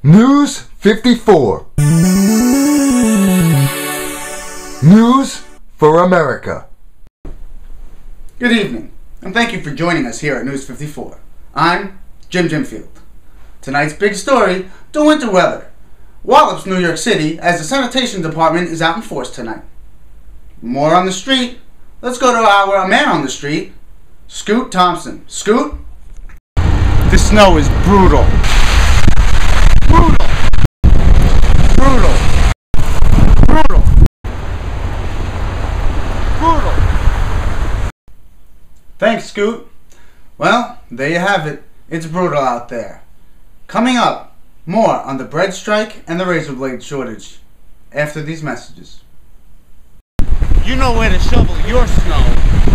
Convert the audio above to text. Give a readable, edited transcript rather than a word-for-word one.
News 54. News for America. Good evening, and thank you for joining us here at News 54. I'm Jim Jimfield. Tonight's big story, the winter weather. Wallops, New York City, as the sanitation department is out in force tonight. More on the street. Let's go to our man on the street, Scoot Thompson. Scoot? The snow is brutal. Brutal. Brutal. Brutal. Brutal. Thanks, Scoot. Well, there you have it. It's brutal out there. Coming up, more on the bread strike and the razor blade shortage after these messages. You know where to shovel your snow.